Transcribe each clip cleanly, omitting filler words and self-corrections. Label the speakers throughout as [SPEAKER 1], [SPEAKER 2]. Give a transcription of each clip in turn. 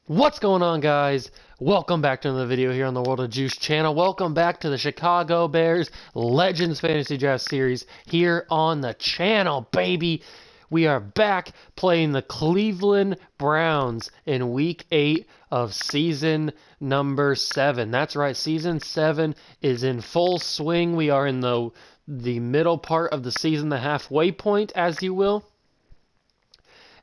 [SPEAKER 1] What's going on, guys? Welcome back to another video here on the World of Juice channel. Welcome back to the Chicago Bears Legends Fantasy Draft Series here on the channel, baby. We are back playing the Cleveland Browns in Week 8 of Season number 7. That's right, Season 7 is in full swing. We are in the middle part of the season, the halfway point, as you will.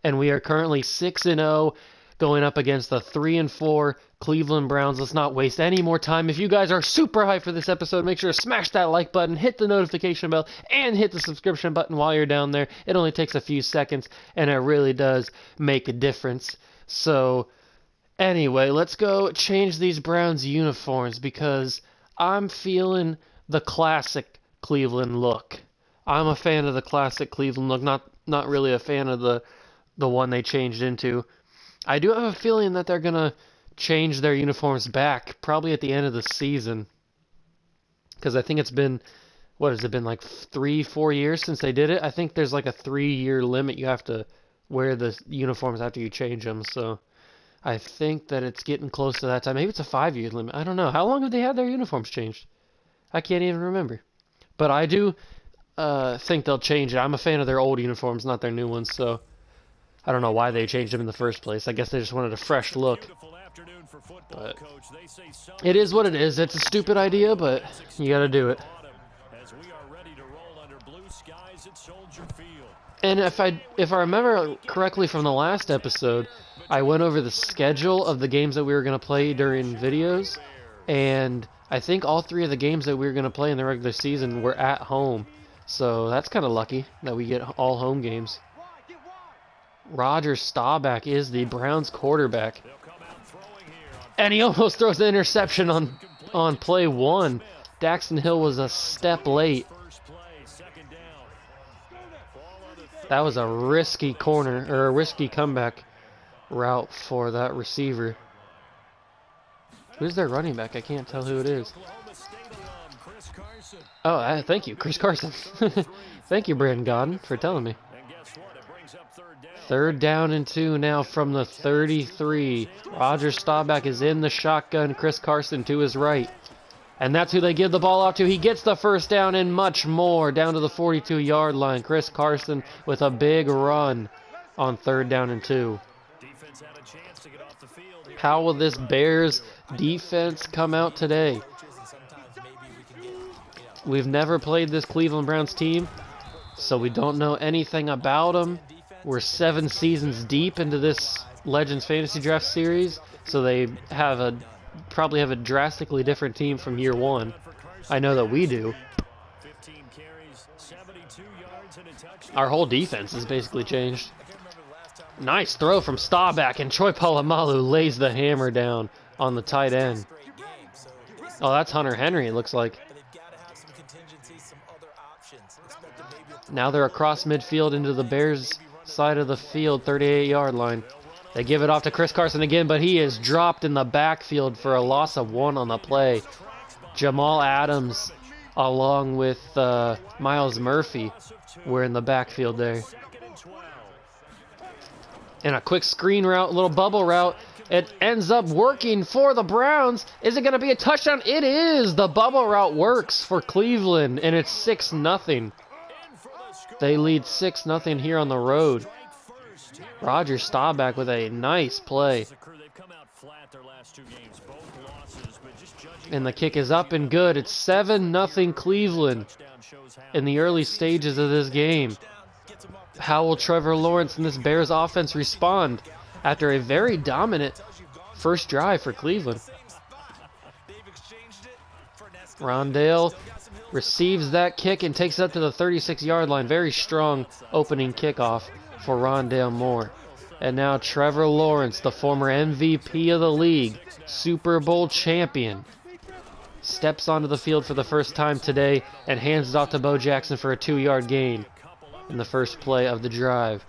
[SPEAKER 1] And we are currently 6-0. Going up against the 3-4 Cleveland Browns. Let's not waste any more time. If you guys are super hyped for this episode, make sure to smash that like button, hit the notification bell, and hit the subscription button while you're down there. It only takes a few seconds, and it really does make a difference. So, anyway, let's go change these Browns uniforms because I'm feeling the classic Cleveland look. I'm a fan of the classic Cleveland look, not really a fan of the one they changed into. I do have a feeling that they're going to change their uniforms back, probably at the end of the season. Because I think it's been, what has it been, like 3-4 years since they did it? I think there's like a 3-year limit you have to wear the uniforms after you change them. So I think that it's getting close to that time. Maybe it's a 5-year limit. I don't know. How long have they had their uniforms changed? I can't even remember. But I do think they'll change it. I'm a fan of their old uniforms, not their new ones, so I don't know why they changed them in the first place. I guess they just wanted a fresh look. But it is what it is. It's a stupid idea, but you gotta do it. And if I remember correctly from the last episode, I went over the schedule of the games that we were going to play during videos, and I think all 3 of the games that we were going to play in the regular season were at home. So that's kind of lucky that we get all home games. Roger Staubach is the Browns quarterback. And he almost throws the interception on play 1. Daxton Hill was a step late. That was a risky corner, or a risky comeback route for that receiver. Who's their running back? I can't tell who it is. Oh, thank you, Chris Carson. Thank you, Brandon Godden, for telling me. 3rd down and 2 now from the 33. Roger Staubach is in the shotgun. Chris Carson to his right. And that's who they give the ball out to. He gets the first down and much more down to the 42-yard line. Chris Carson with a big run on 3rd down and 2. How will this Bears defense come out today? We've never played this Cleveland Browns team, so we don't know anything about them. We're 7 seasons deep into this Legends Fantasy Draft Series, so they probably have a drastically different team from year 1. I know that we do. Our whole defense has basically changed. Nice throw from Staubach, and Troy Polamalu lays the hammer down on the tight end. Oh, that's Hunter Henry, it looks like. Now they're across midfield into the Bears side of the field, 38-yard line. They give it off to Chris Carson again, but he is dropped in the backfield for a loss of 1 on the play. Jamal Adams, along with Miles Murphy, were in the backfield there. And a quick screen route, little bubble route. It ends up working for the Browns. Is it going to be a touchdown? It is. The bubble route works for Cleveland, and it's 6-0. They lead 6-0 here on the road. Roger Staubach with a nice play. And the kick is up and good. It's 7-0 Cleveland in the early stages of this game. How will Trevor Lawrence and this Bears offense respond after a very dominant first drive for Cleveland? Rondale receives that kick and takes it up to the 36-yard line. Very strong opening kickoff for Rondale Moore. And now Trevor Lawrence, the former MVP of the league, Super Bowl champion, steps onto the field for the first time today and hands it off to Bo Jackson for a 2-yard gain in the first play of the drive.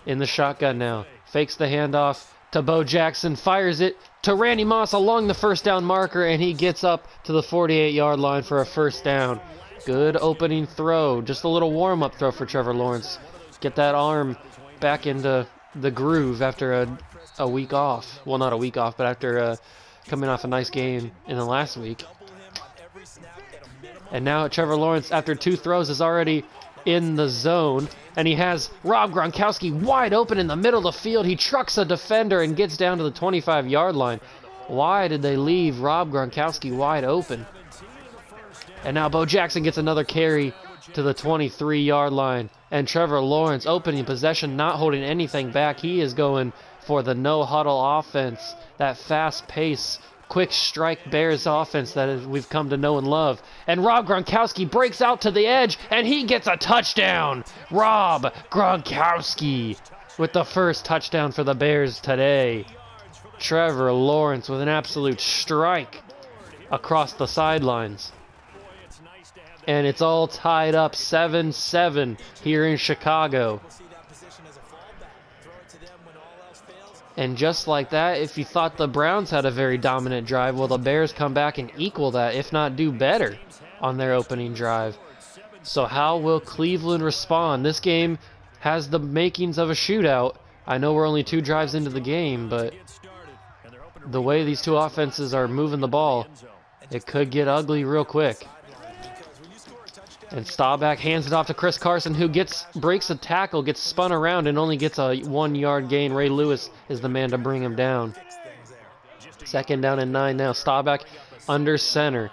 [SPEAKER 1] In the shotgun now. Fakes the handoff to Bo Jackson, fires it to Randy Moss along the first down marker, and he gets up to the 48-yard line for a first down. Good opening throw. Just a little warm-up throw for Trevor Lawrence. Get that arm back into the groove after a week off. Well, not a week off, but after coming off a nice game in the last week. And now Trevor Lawrence, after 2 throws, is already in the zone. And he has Rob Gronkowski wide open in the middle of the field. He trucks a defender and gets down to the 25-yard line. Why did they leave Rob Gronkowski wide open? And now Bo Jackson gets another carry to the 23-yard line. And Trevor Lawrence opening possession, not holding anything back. He is going for the no-huddle offense, that fast-paced, quick strike Bears offense that we've come to know and love. And Rob Gronkowski breaks out to the edge, and he gets a touchdown. Rob Gronkowski with the first touchdown for the Bears today. Trevor Lawrence with an absolute strike across the sidelines. And it's all tied up 7-7 here in Chicago. And just like that, if you thought the Browns had a very dominant drive, well, the Bears come back and equal that, if not do better, on their opening drive. So how will Cleveland respond? This game has the makings of a shootout. I know we're only 2 drives into the game, but the way these 2 offenses are moving the ball, it could get ugly real quick. And Staubach hands it off to Chris Carson, who breaks a tackle, gets spun around, and only gets a 1-yard gain. Ray Lewis is the man to bring him down. 2nd down and 9 now. Staubach under center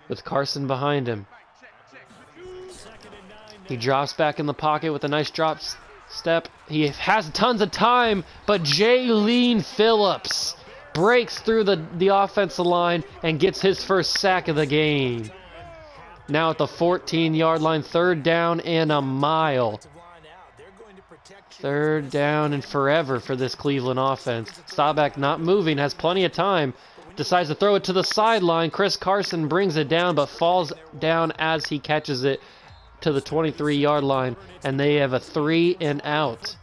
[SPEAKER 1] with Carson behind him. He drops back in the pocket with a nice drop step. He has tons of time, but Jaylene Phillips breaks through the offensive line and gets his first sack of the game. Now at the 14-yard line, 3rd down and a mile. 3rd down and forever for this Cleveland offense. Staubach not moving, has plenty of time. Decides to throw it to the sideline. Chris Carson brings it down, but falls down as he catches it to the 23-yard line. And they have a 3 and out.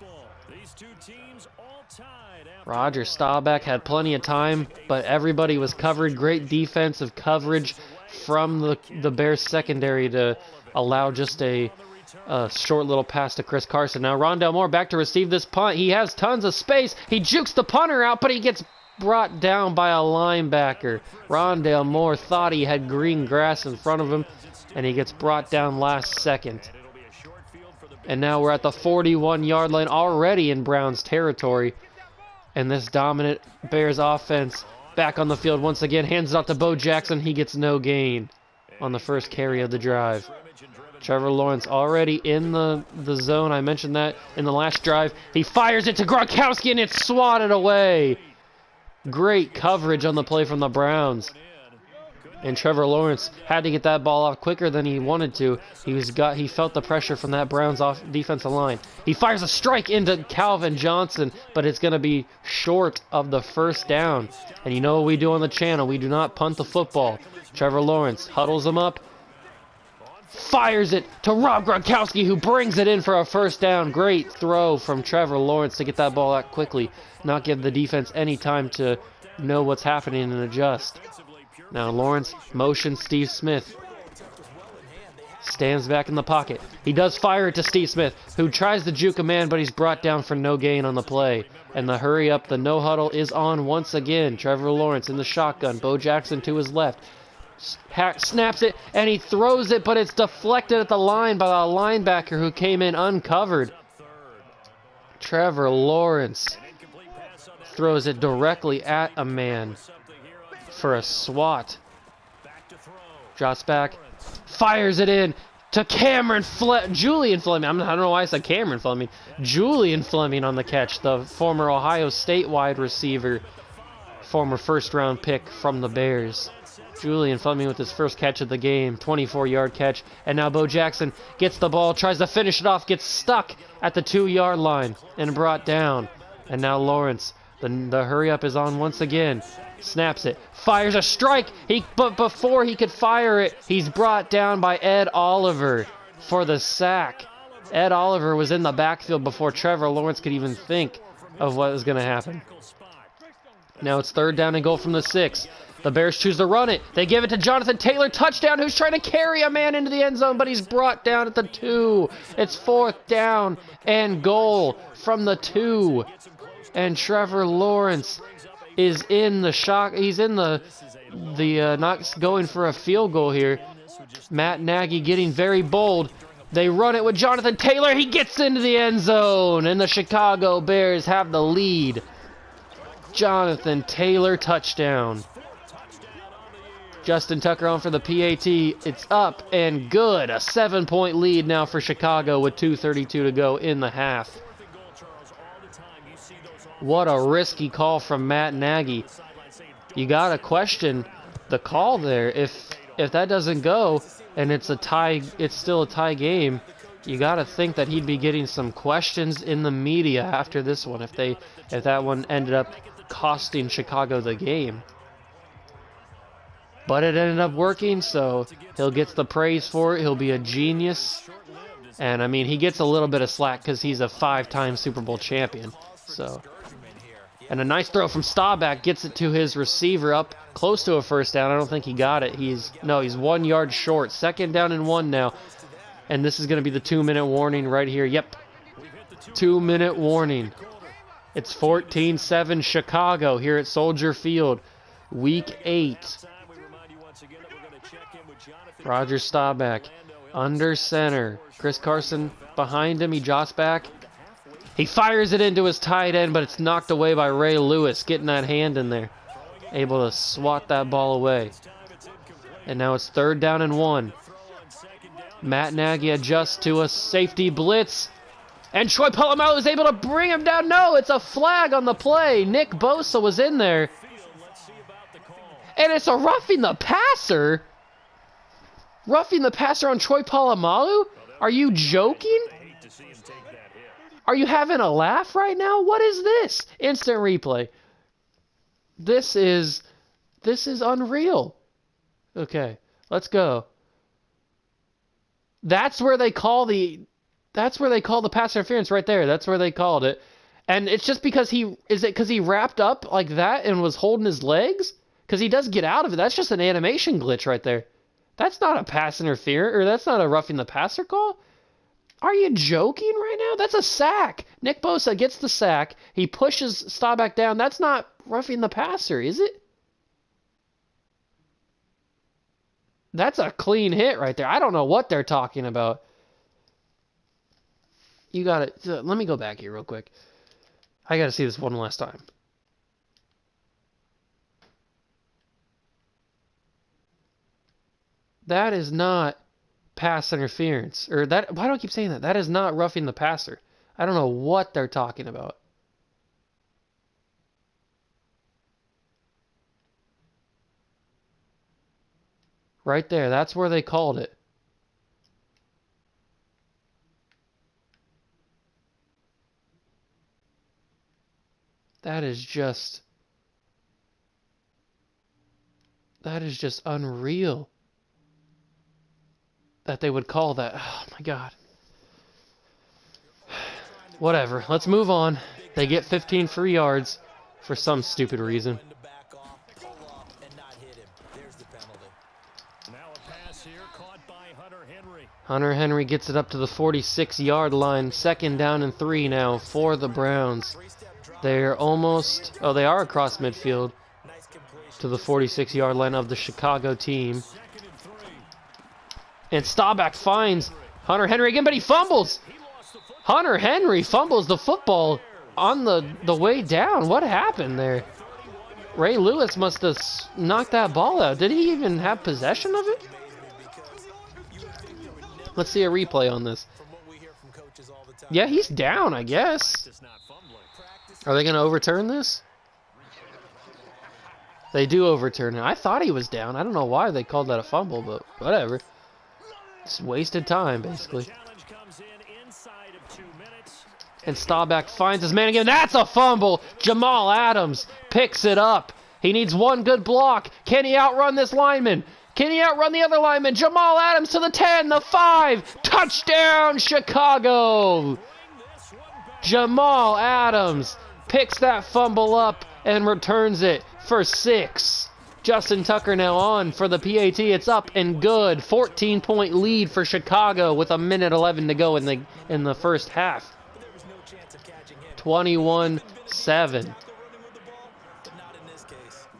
[SPEAKER 1] Roger Staubach had plenty of time, but everybody was covered. Great defensive coverage from the Bears secondary to allow just a short little pass to Chris Carson. Now Rondale Moore back to receive this punt. He has tons of space. He jukes the punter out, but he gets brought down by a linebacker. Rondale Moore thought he had green grass in front of him, and he gets brought down last second. And now we're at the 41-yard line, already in Browns territory. And this dominant Bears offense back on the field once again, hands it off to Bo Jackson. He gets no gain on the first carry of the drive. Trevor Lawrence already in the zone. I mentioned that in the last drive. He fires it to Gronkowski, and it's swatted away. Great coverage on the play from the Browns. And Trevor Lawrence had to get that ball off quicker than he wanted to. He felt the pressure from that Browns defensive line. He fires a strike into Calvin Johnson, but it's going to be short of the 1st down. And you know what we do on the channel? We do not punt the football. Trevor Lawrence huddles him up, fires it to Rob Gronkowski, who brings it in for a 1st down. Great throw from Trevor Lawrence to get that ball out quickly, not give the defense any time to know what's happening and adjust. Now Lawrence motions Steve Smith. Stands back in the pocket. He does fire it to Steve Smith, who tries to juke a man, but he's brought down for no gain on the play. And the hurry up, the no huddle is on once again. Trevor Lawrence in the shotgun. Bo Jackson to his left. Snaps it, and he throws it, but it's deflected at the line by the linebacker who came in uncovered. Trevor Lawrence throws it directly at a man for a swat. Drops back, fires it in to Julian Fleming. I don't know why I said Cameron Fleming. Julian Fleming on the catch, the former Ohio State wide receiver, former 1st-round pick from the Bears. Julian Fleming with his first catch of the game, 24-yard catch. And now Bo Jackson gets the ball, tries to finish it off, gets stuck at the 2-yard line and brought down. And now Lawrence, the hurry up is on once again. Snaps it, fires a strike, but before he could fire it, he's brought down by Ed Oliver for the sack. Ed Oliver was in the backfield before Trevor Lawrence could even think of what was going to happen. Now it's 3rd down and goal from the 6. The Bears choose to run it. They give it to Jonathan Taylor, touchdown, who's trying to carry a man into the end zone, but he's brought down at the 2. It's 4th down and goal from the 2. And Trevor Lawrence is in the shock. He's in the not going for a field goal here. Matt Nagy getting very bold. They run it with Jonathan Taylor. He gets into the end zone, and the Chicago Bears have the lead. Jonathan Taylor touchdown. Justin Tucker on for the PAT. It's up and good. A 7-point lead now for Chicago with 2:32 to go in the half. What a risky call from Matt Nagy. You got to question the call there. If that doesn't go and it's a tie, it's still a tie game, you got to think that he'd be getting some questions in the media after this one if that one ended up costing Chicago the game. But it ended up working, so he'll get the praise for it. He'll be a genius. And, I mean, he gets a little bit of slack because he's a 5-time Super Bowl champion. So, and a nice throw from Staubach gets it to his receiver up close to a first down. I don't think he got it. He's 1 yard short. 2nd down and 1 now. And this is going to be the 2-minute warning right here. Yep. 2-minute warning. It's 14-7 Chicago here at Soldier Field. Week 8. Roger Staubach under center. Chris Carson behind him. He jots back. He fires it into his tight end, but it's knocked away by Ray Lewis, getting that hand in there. Able to swat that ball away. And now it's 3rd down and 1. Matt Nagy adjusts to a safety blitz. And Troy Polamalu is able to bring him down. No, it's a flag on the play. Nick Bosa was in there. And it's a roughing the passer. Roughing the passer on Troy Polamalu? Are you joking? Are you having a laugh right now? What is this? Instant replay. This is unreal. Okay, let's go. That's where they call the pass interference right there. That's where they called it. And it's just because he wrapped up like that and was holding his legs? Because he does get out of it. That's just an animation glitch right there. That's not a pass interference, or that's not a roughing the passer call. Are you joking right now? That's a sack. Nick Bosa gets the sack. He pushes Staubach down. That's not roughing the passer, is it? That's a clean hit right there. I don't know what they're talking about. You got it. Let me go back here real quick. I got to see this one last time. That is not pass interference. Or that. Why do I keep saying that? That is not roughing the passer. I don't know what they're talking about. Right there. That's where they called it. That is just unreal that they would call that. Oh my God. Whatever. Let's move on. They get 15 free yards for some stupid reason. Hunter Henry gets it up to the 46-yard line. 2nd down and 3 now for the Browns. They're almost, they are across midfield to the 46-yard line of the Chicago team. And Staubach finds Hunter Henry again, but he fumbles. Hunter Henry fumbles the football on the way down. What happened there? Ray Lewis must have knocked that ball out. Did he even have possession of it? Let's see a replay on this. Yeah, he's down, I guess. Are they going to overturn this? They do overturn it. I thought he was down. I don't know why they called that a fumble, but whatever. It's wasted time, basically. And Staubach finds his man again. That's a fumble. Jamal Adams picks it up. He needs one good block. Can he outrun this lineman? Can he outrun the other lineman? Jamal Adams to the 10, the 5. Touchdown, Chicago. Jamal Adams picks that fumble up and returns it for 6. Justin Tucker now on for the PAT. It's up and good. 14-point lead for Chicago with 1:11 to go in the first half. 21-7.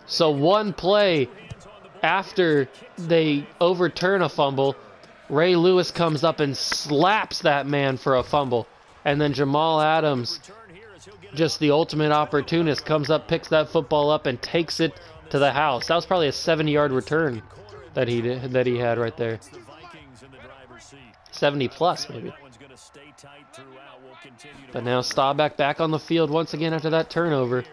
[SPEAKER 1] So one play after they overturn a fumble, Ray Lewis comes up and slaps that man for a fumble. And then Jamal Adams, just the ultimate opportunist, comes up, picks that football up, and takes it to the house. That was probably a 70-yard return that he had right there. 70 plus, maybe. But now Staubach back on the field once again after that turnover.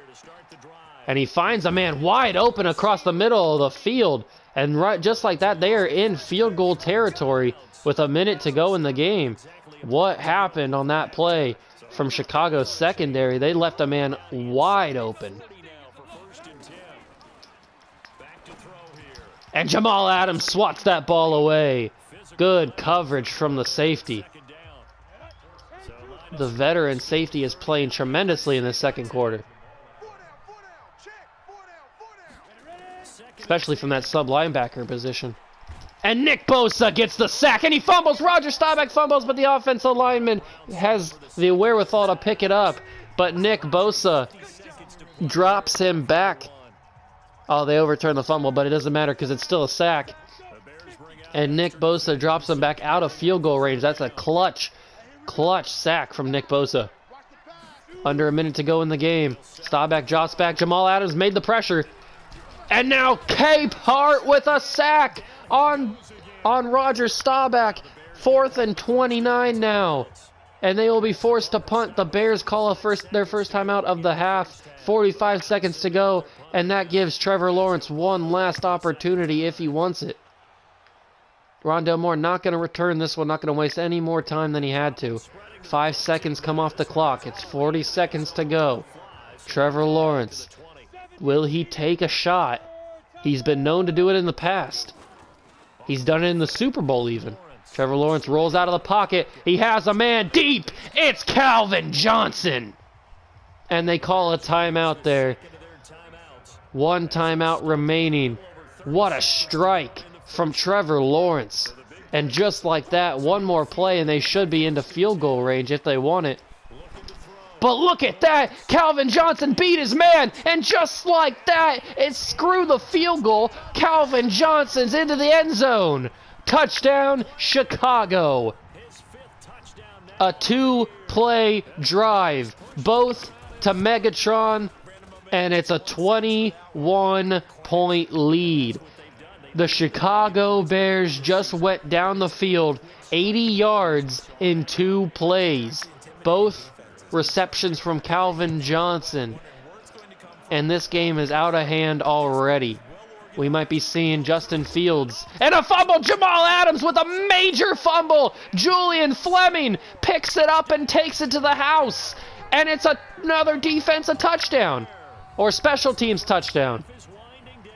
[SPEAKER 1] And he finds a man wide open across the middle of the field. And right, just like that, they are in field goal territory with a minute to go in the game. What happened on that play from Chicago's secondary? They left a man wide open. And Jamal Adams swats that ball away. Good coverage from the safety. The veteran safety is playing tremendously in the second quarter. Especially from that sub-linebacker position. And Nick Bosa gets the sack, and he fumbles. Roger Staubach fumbles, but the offensive lineman has the wherewithal to pick it up. But Nick Bosa drops him back. Oh, they overturn the fumble, but it doesn't matter because it's still a sack. And Nick Bosa drops him back out of field goal range. That's a clutch sack from Nick Bosa. Under a minute to go in the game. Staubach drops back. Jamal Adams made the pressure. And now Cape Hart with a sack on Roger Staubach. 4th and 29 now. And they will be forced to punt. The Bears call their first timeout of the half. 45 seconds to go. And that gives Trevor Lawrence one last opportunity if he wants it. Rondale Moore not going to return this one. Not going to waste any more time than he had to. 5 seconds come off the clock. It's 40 seconds to go. Trevor Lawrence. Will he take a shot? He's been known to do it in the past. He's done it in the Super Bowl even. Trevor Lawrence rolls out of the pocket. He has a man deep. It's Calvin Johnson. And they call a timeout there. One timeout remaining. What a strike from Trevor Lawrence. And just like that, one more play and they should be into field goal range if they want it. But look at that! Calvin Johnson beat his man, and just like that, it's screw the field goal. Calvin Johnson's into the end zone. Touchdown, Chicago. A 2-play drive, both to Megatron, and it's a 21-point lead. The Chicago Bears just went down the field 80 yards in 2 plays. Both receptions from Calvin Johnson. And this game is out of hand already. We might be seeing Justin Fields. And a fumble! Jamal Adams with a major fumble! Julian Fleming picks it up and takes it to the house. And it's another defensive touchdown. Or special teams touchdown.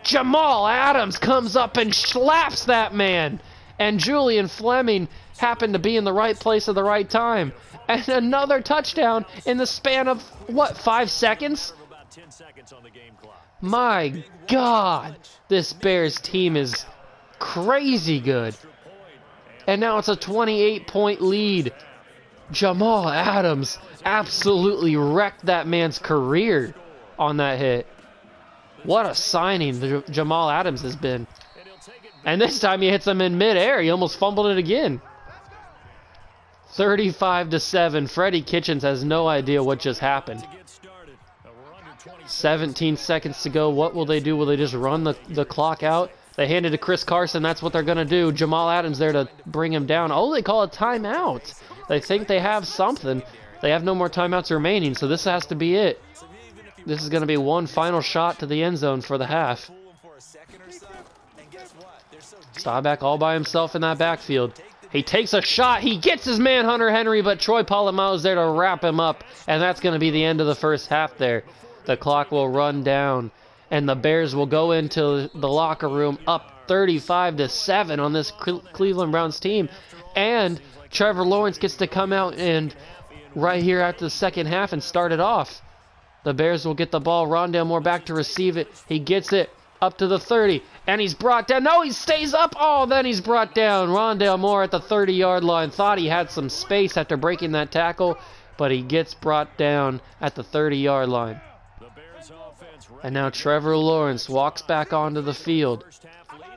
[SPEAKER 1] Jamal Adams comes up and slaps that man. And Julian Fleming happened to be in the right place at the right time. And another touchdown in the span of, what, 5 seconds? My God, this Bears team is crazy good. And now it's a 28-point lead. Jamal Adams absolutely wrecked that man's career on that hit. What a signing Jamal Adams has been. And this time he hits him in midair. He almost fumbled it again. 35-7. Freddie Kitchens has no idea what just happened. 17 seconds to go. What will they do? Will they just run the clock out? They hand it to Chris Carson. That's what they're going to do. Jamal Adams there to bring him down. Oh, they call a timeout. They think they have something. They have no more timeouts remaining, so this has to be it. This is going to be one final shot to the end zone for the half. Staubach all by himself in that backfield. He takes a shot. He gets his man, Hunter Henry, but Troy Polamalu is there to wrap him up. And that's going to be the end of the first half there. The clock will run down. And the Bears will go into the locker room up 35-7 on this Cleveland Browns team. And Trevor Lawrence gets to come out and right here after the second half and start it off. The Bears will get the ball. Rondale Moore back to receive it. He gets it up to the 30, and he's brought down. No, he stays up. Oh, then he's brought down. Rondale Moore at the 30-yard line. Thought he had some space after breaking that tackle, but he gets brought down at the 30-yard line. And now Trevor Lawrence walks back onto the field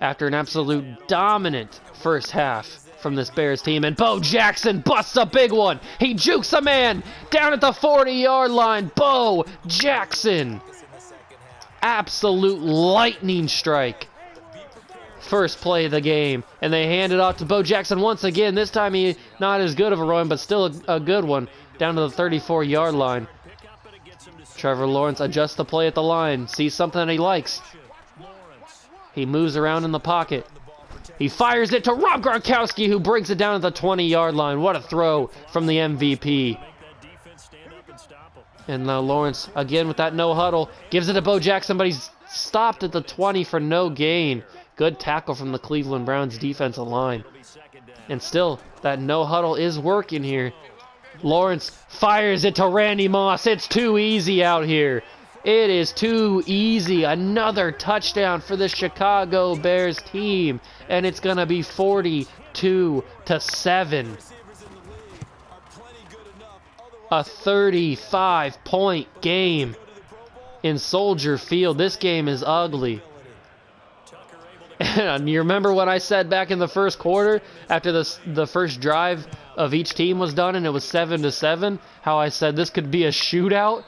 [SPEAKER 1] after an absolute dominant first half from this Bears team, and Bo Jackson busts a big one. He jukes a man down at the 40-yard line. Bo Jackson. Absolute lightning strike. First play of the game, and they hand it off to Bo Jackson once again. This time he not as good of a run, but still a good one down to the 34-yard line. Trevor Lawrence adjusts the play at the line, sees something that he likes. He moves around in the pocket. He fires it to Rob Gronkowski, who brings it down at the 20-yard line. What a throw from the MVP. And now Lawrence, again with that no huddle, gives it to Bo Jackson, but he's stopped at the 20 for no gain. Good tackle from the Cleveland Browns defensive line. And still, that no huddle is working here. Lawrence fires it to Randy Moss. It's too easy out here. It is too easy. Another touchdown for the Chicago Bears team. And it's going to be 42-7. A 35-point game in Soldier Field. This game is ugly. And you remember what I said back in the first quarter after the first drive of each team was done and it was 7-7, how I said this could be a shootout?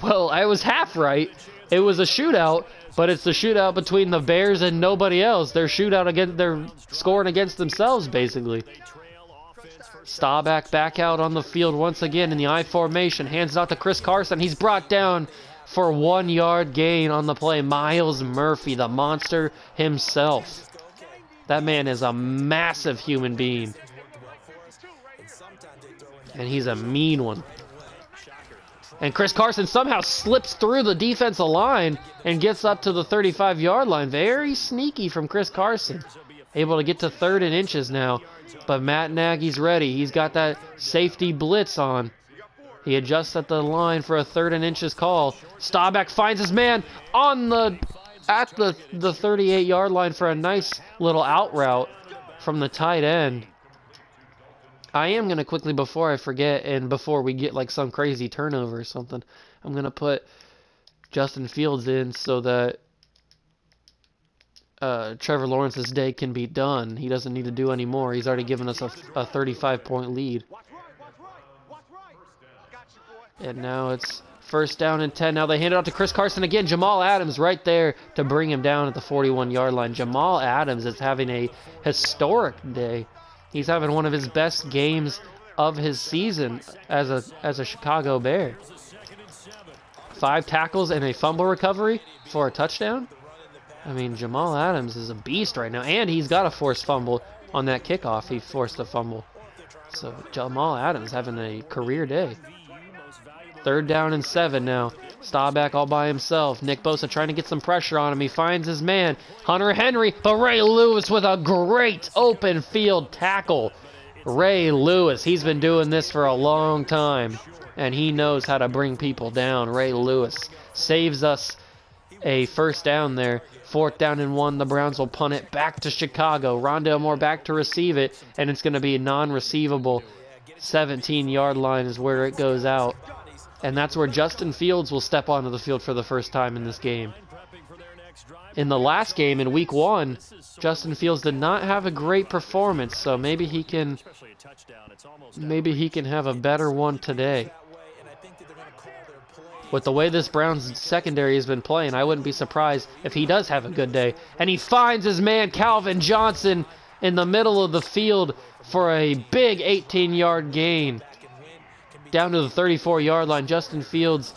[SPEAKER 1] Well, I was half right. It was a shootout, but it's the shootout between the Bears and nobody else. They're scoring against themselves, basically. Staubach back out on the field once again in the I formation. Hands it out to Chris Carson. He's brought down for 1 yard gain on the play. Myles Murphy, the monster himself. That man is a massive human being. And he's a mean one. And Chris Carson somehow slips through the defensive line and gets up to the 35-yard line. Very sneaky from Chris Carson. Able to get to 3rd and inches now. But Matt Nagy's ready. He's got that safety blitz on. He adjusts at the line for a 3rd and inches call. Staubach finds his man at the 38-yard line for a nice little out route from the tight end. I am going to quickly, before I forget and before we get like some crazy turnover or something, I'm going to put Justin Fields in so that Trevor Lawrence's day can be done. He doesn't need to do any more. He's already given us a 35-point lead. And now it's 1st down and 10. Now they hand it out to Chris Carson again. Jamal Adams right there to bring him down at the 41-yard line. Jamal Adams is having a historic day. He's having one of his best games of his season as a Chicago Bear. 5 tackles and a fumble recovery for a touchdown. I mean, Jamal Adams is a beast right now. And he's got a forced fumble on that kickoff. He forced a fumble. So Jamal Adams having a career day. 3rd down and 7 now. Staubach all by himself. Nick Bosa trying to get some pressure on him. He finds his man, Hunter Henry, but Ray Lewis with a great open field tackle. Ray Lewis, he's been doing this for a long time, and he knows how to bring people down. Ray Lewis saves us a 1st down there. 4th down and 1. The Browns will punt it back to Chicago. Rondale Moore back to receive it, and it's going to be a non-receivable 17-yard line is where it goes out. And that's where Justin Fields will step onto the field for the first time in this game. In the last game, in week 1, Justin Fields did not have a great performance, so maybe he can have a better one today. With the way this Browns secondary has been playing, I wouldn't be surprised if he does have a good day. And he finds his man Calvin Johnson in the middle of the field for a big 18-yard gain. Down to the 34-yard line. Justin Fields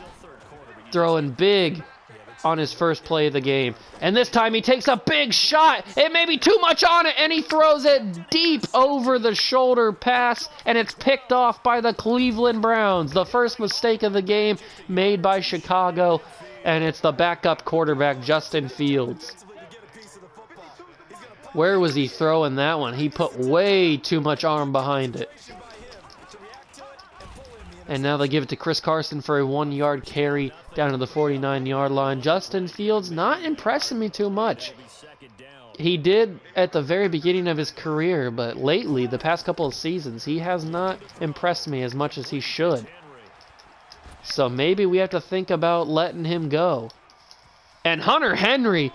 [SPEAKER 1] throwing big on his first play of the game. And this time he takes a big shot. It may be too much on it, and he throws it deep over the shoulder pass, and it's picked off by the Cleveland Browns. The first mistake of the game made by Chicago, and it's the backup quarterback, Justin Fields. Where was he throwing that one? He put way too much arm behind it. And now they give it to Chris Carson for a 1-yard carry down to the 49-yard line. Justin Fields not impressing me too much. He did at the very beginning of his career, but lately, the past couple of seasons, he has not impressed me as much as he should. So maybe we have to think about letting him go. And Hunter Henry,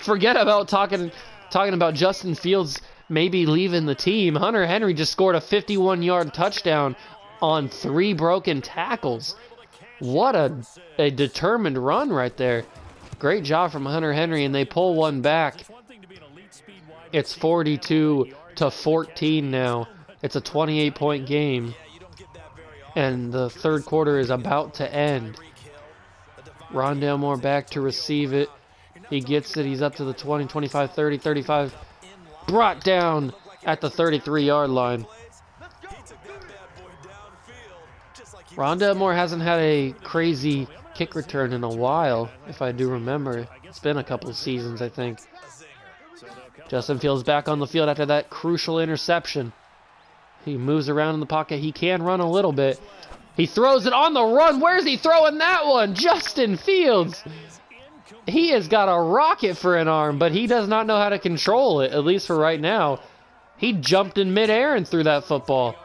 [SPEAKER 1] forget about talking about Justin Fields maybe leaving the team. Hunter Henry just scored a 51-yard touchdown on 3 broken tackles. What a determined run right there. Great job from Hunter Henry, and they pull one back. It's 42-14 now. It's a 28-point game. And the third quarter is about to end. Rondale Moore back to receive it. He gets it. He's up to the 20, 25, 30, 35. Brought down at the 33-yard line. Rondale Moore hasn't had a crazy kick return in a while, if I do remember. It's been a couple of seasons, I think. Justin Fields back on the field after that crucial interception. He moves around in the pocket. He can run a little bit. He throws it on the run. Where's he throwing that one? Justin Fields. He has got a rocket for an arm, but he does not know how to control it, at least for right now. He jumped in midair and threw that football.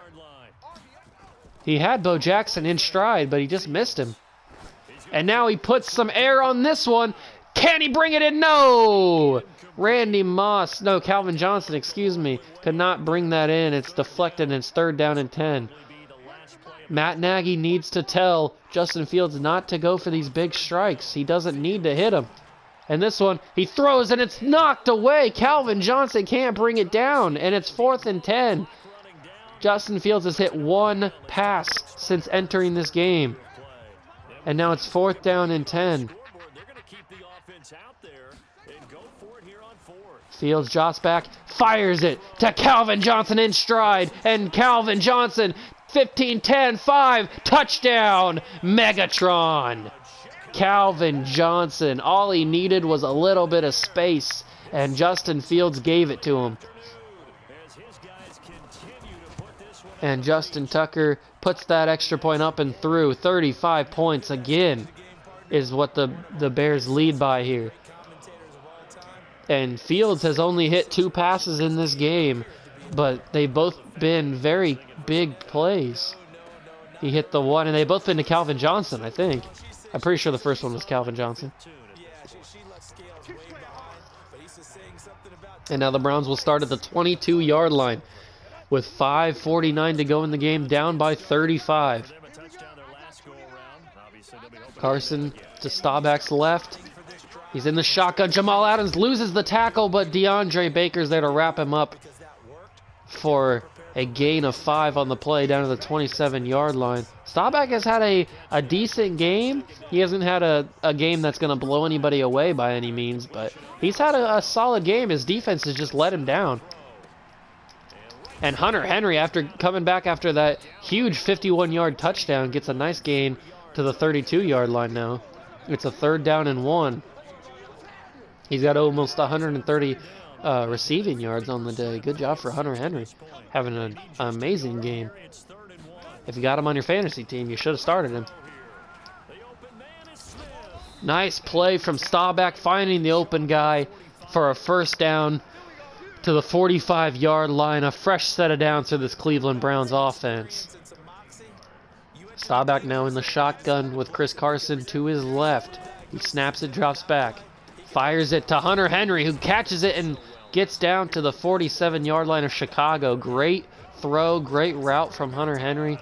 [SPEAKER 1] He had Bo Jackson in stride, but he just missed him. And now he puts some air on this one. Can he bring it in? No! Calvin Johnson, excuse me, could not bring that in. It's deflected, and it's 3rd down and 10. Matt Nagy needs to tell Justin Fields not to go for these big strikes. He doesn't need to hit him. And this one, he throws, and it's knocked away. Calvin Johnson can't bring it down, and it's 4th and 10. Justin Fields has hit 1 pass since entering this game. And now it's 4th down and 10. Fields drops back, fires it to Calvin Johnson in stride, and Calvin Johnson, 15, 10, 5, touchdown, Megatron. Calvin Johnson, all he needed was a little bit of space, and Justin Fields gave it to him. And Justin Tucker puts that extra point up and through. 35 points again is what the Bears lead by here. And Fields has only hit 2 passes in this game, but they've both been very big plays. He hit the one, and they've both been to Calvin Johnson, I think. I'm pretty sure the first one was Calvin Johnson. And now the Browns will start at the 22-yard line with 5:49 to go in the game, down by 35. Carson to Staubach's left. He's in the shotgun. Jamal Adams loses the tackle, but DeAndre Baker's there to wrap him up for a gain of 5 on the play down to the 27-yard line. Staubach has had a decent game. He hasn't had a game that's going to blow anybody away by any means, but he's had a solid game. His defense has just let him down. And Hunter Henry, after coming back after that huge 51-yard touchdown, gets a nice gain to the 32-yard line now. It's a 3rd down and 1. He's got almost 130 receiving yards on the day. Good job for Hunter Henry, having an amazing game. If you got him on your fantasy team, you should have started him. Nice play from Staubach, finding the open guy for a 1st down to the 45-yard line. A fresh set of downs for this Cleveland Browns offense. Staubach now in the shotgun with Chris Carson to his left. He snaps it, drops back. Fires it to Hunter Henry, who catches it and gets down to the 47-yard line of Chicago. Great throw, great route from Hunter Henry.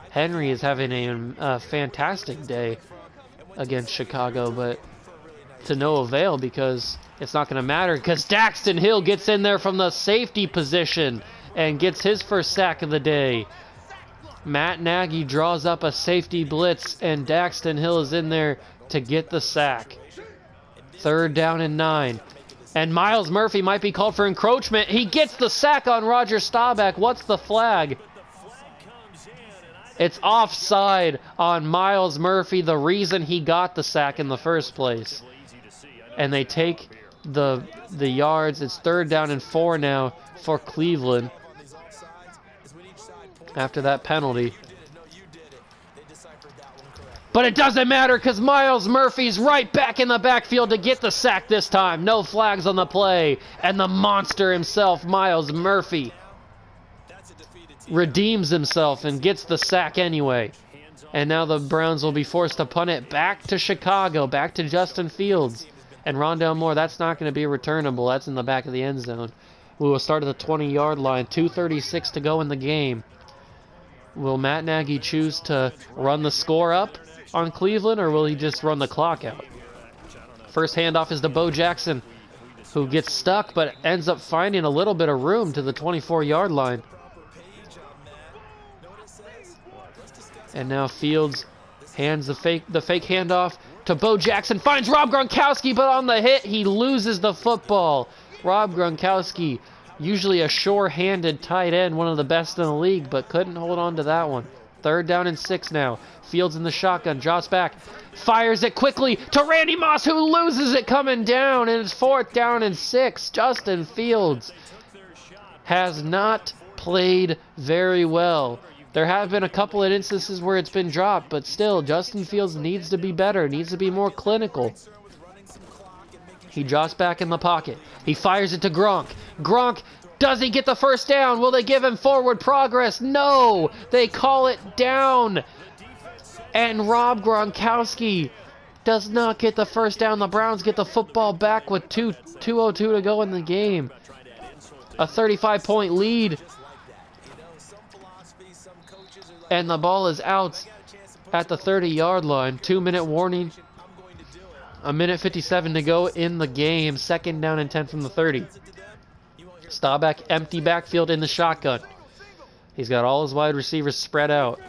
[SPEAKER 1] Henry is having a fantastic day against Chicago, but to no avail because it's not going to matter, because Daxton Hill gets in there from the safety position and gets his first sack of the day. Matt Nagy draws up a safety blitz, and Daxton Hill is in there to get the sack. 3rd down and 9. And Myles Murphy might be called for encroachment. He gets the sack on Roger Staubach. What's the flag? It's offside on Myles Murphy, the reason he got the sack in the first place. And they take the yards. It's 3rd down and 4 now for Cleveland after that penalty. But it doesn't matter because Myles Murphy's right back in the backfield to get the sack this time. No flags on the play. And the monster himself, Myles Murphy, redeems himself and gets the sack anyway. And now the Browns will be forced to punt it back to Chicago, back to Justin Fields. And Rondale Moore, that's not going to be returnable. That's in the back of the end zone. We will start at the 20-yard line. 2:36 to go in the game. Will Matt Nagy choose to run the score up on Cleveland, or will he just run the clock out? First handoff is to Bo Jackson, who gets stuck but ends up finding a little bit of room to the 24-yard line. And now Fields hands the fake handoff to Bo Jackson, finds Rob Gronkowski, but on the hit, he loses the football. Rob Gronkowski, usually a sure-handed tight end, one of the best in the league, but couldn't hold on to that one. 3rd down and 6 now. Fields in the shotgun, drops back, fires it quickly to Randy Moss, who loses it coming down, and it's 4th down and 6. Justin Fields has not played very well. There have been a couple of instances where it's been dropped, but still, Justin Fields needs to be better, needs to be more clinical. He drops back in the pocket. He fires it to Gronk. Gronk, does he get the first down? Will they give him forward progress? No! They call it down. And Rob Gronkowski does not get the first down. The Browns get the football back with 2:02 to go in the game. A 35-point lead. And the ball is out at the 30-yard line. 2-minute warning. 1:57 to go in the game. 2nd down and 10 from the 30. Staubach, empty backfield in the shotgun. He's got all his wide receivers spread out.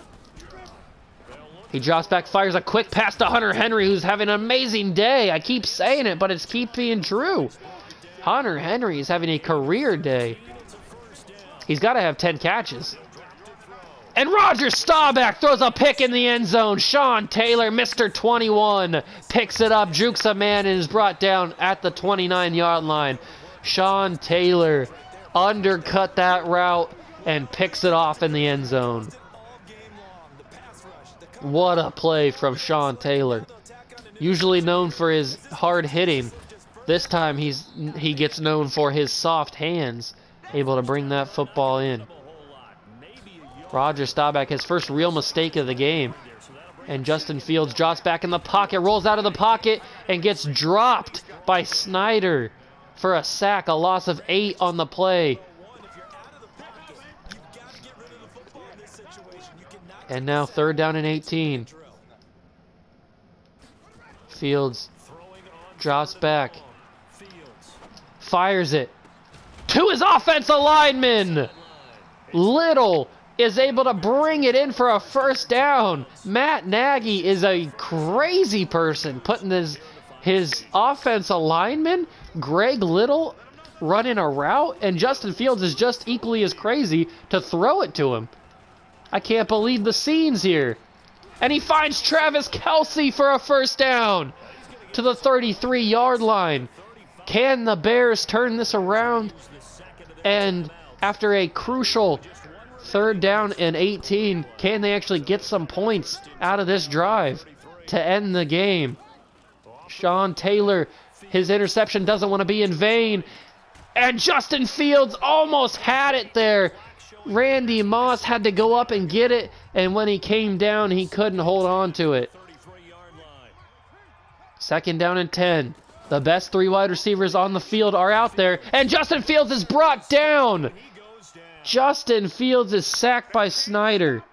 [SPEAKER 1] He drops back, fires a quick pass to Hunter Henry, who's having an amazing day. I keep saying it, but it's keep being true. Hunter Henry is having a career day. He's got to have 10 catches. And Roger Staubach throws a pick in the end zone. Sean Taylor, Mr. 21, picks it up, jukes a man, and is brought down at the 29-yard line. Sean Taylor undercut that route and picks it off in the end zone. What a play from Sean Taylor. Usually known for his hard hitting. This time he gets known for his soft hands, able to bring that football in. Roger Staubach, his first real mistake of the game. And Justin Fields drops back in the pocket, rolls out of the pocket, and gets dropped by Snyder for a sack, a loss of 8 on the play. And now 3rd down and 18. Fields drops back, fires it to his offensive lineman. Little is able to bring it in for a first down. Matt Nagy is a crazy person, putting his offensive lineman, Greg Little, running a route, and Justin Fields is just equally as crazy to throw it to him. I can't believe the scenes here. And he finds Travis Kelce for a first down to the 33-yard line. Can the Bears turn this around? And after a crucial 3rd down and 18, can they actually get some points out of this drive to end the game? Sean Taylor, his interception doesn't want to be in vain. And Justin Fields almost had it there. Randy Moss had to go up and get it, and when he came down, he couldn't hold on to it. 2nd down and 10. The best 3 wide receivers on the field are out there, and Justin Fields is brought down. Justin Fields is sacked by Snyder.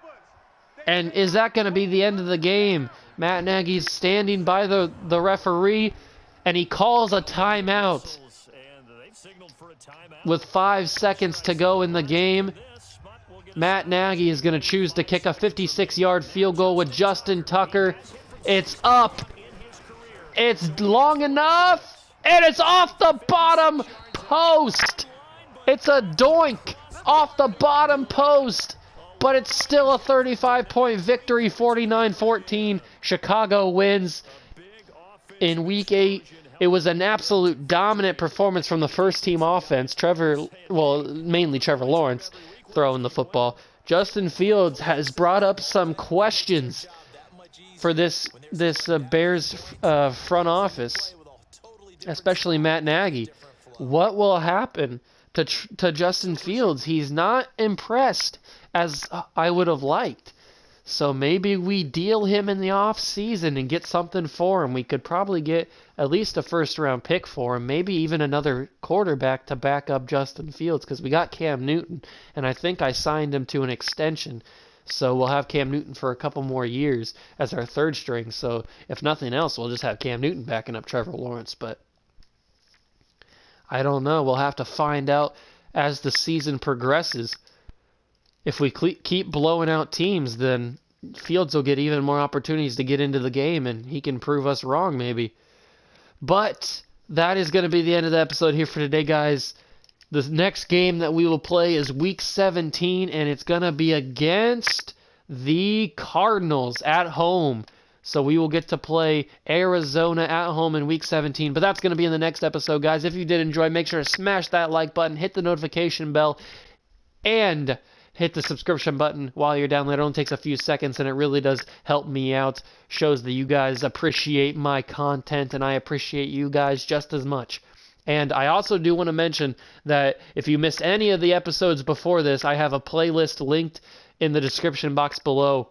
[SPEAKER 1] And is that going to be the end of the game? Matt Nagy's standing by the referee, and he calls a timeout. With 5 seconds to go in the game, Matt Nagy is going to choose to kick a 56-yard field goal with Justin Tucker. It's up. It's long enough, and it's off the bottom post. It's a doink off the bottom post, but it's still a 35-point victory, 49-14. Chicago wins in Week 8. It was an absolute dominant performance from the first-team offense. Mainly Trevor Lawrence throwing the football. Justin Fields has brought up some questions for this Bears front office, especially Matt Nagy. What will happen to Justin Fields? He's not impressed as I would have liked. So maybe we deal him in the off season and get something for him. We could probably get at least a first-round pick for him, maybe even another quarterback to back up Justin Fields, because we got Cam Newton, and I think I signed him to an extension. So we'll have Cam Newton for a couple more years as our third string. So if nothing else, we'll just have Cam Newton backing up Trevor Lawrence. But I don't know. We'll have to find out as the season progresses. If we keep blowing out teams, then Fields will get even more opportunities to get into the game, and he can prove us wrong maybe. But that is going to be the end of the episode here for today, guys. The next game that we will play is Week 17, and it's going to be against the Cardinals at home. So we will get to play Arizona at home in Week 17. But that's going to be in the next episode, guys. If you did enjoy, make sure to smash that like button, hit the notification bell, and hit the subscription button while you're down there. It only takes a few seconds, and it really does help me out. Shows that you guys appreciate my content, and I appreciate you guys just as much. And I also do want to mention that if you missed any of the episodes before this, I have a playlist linked in the description box below.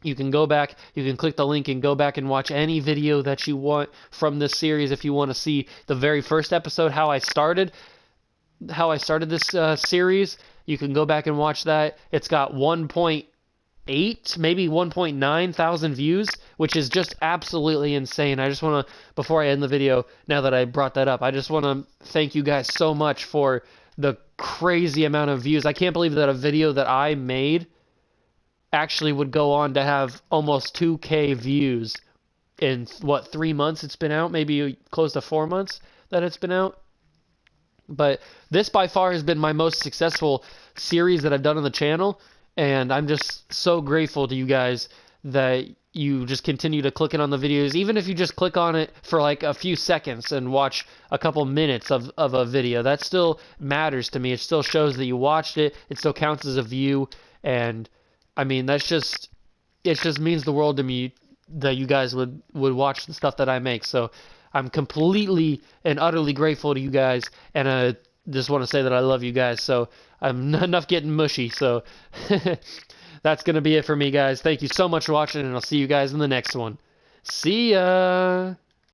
[SPEAKER 1] You can go back, you can click the link and go back and watch any video that you want from this series. If you want to see the very first episode, how I started this series, you can go back and watch that. It's got 1.8, maybe 1.9 thousand views, which is just absolutely insane. I just want to, before I end the video, now that I brought that up, I just want to thank you guys so much for the crazy amount of views. I can't believe that a video that I made actually would go on to have almost 2K views in, what, 3 months it's been out? Maybe close to 4 months that it's been out? But this by far has been my most successful series that I've done on the channel, and I'm just so grateful to you guys that you just continue to click it on the videos, even if you just click on it for like a few seconds and watch a couple minutes of a video. That still matters to me. It still shows that you watched it. It still counts as a view, and I mean, it just means the world to me that you guys would watch the stuff that I make. So I'm completely and utterly grateful to you guys, and I just want to say that I love you guys. So I'm enough getting mushy. So that's going to be it for me, guys. Thank you so much for watching, and I'll see you guys in the next one. See ya!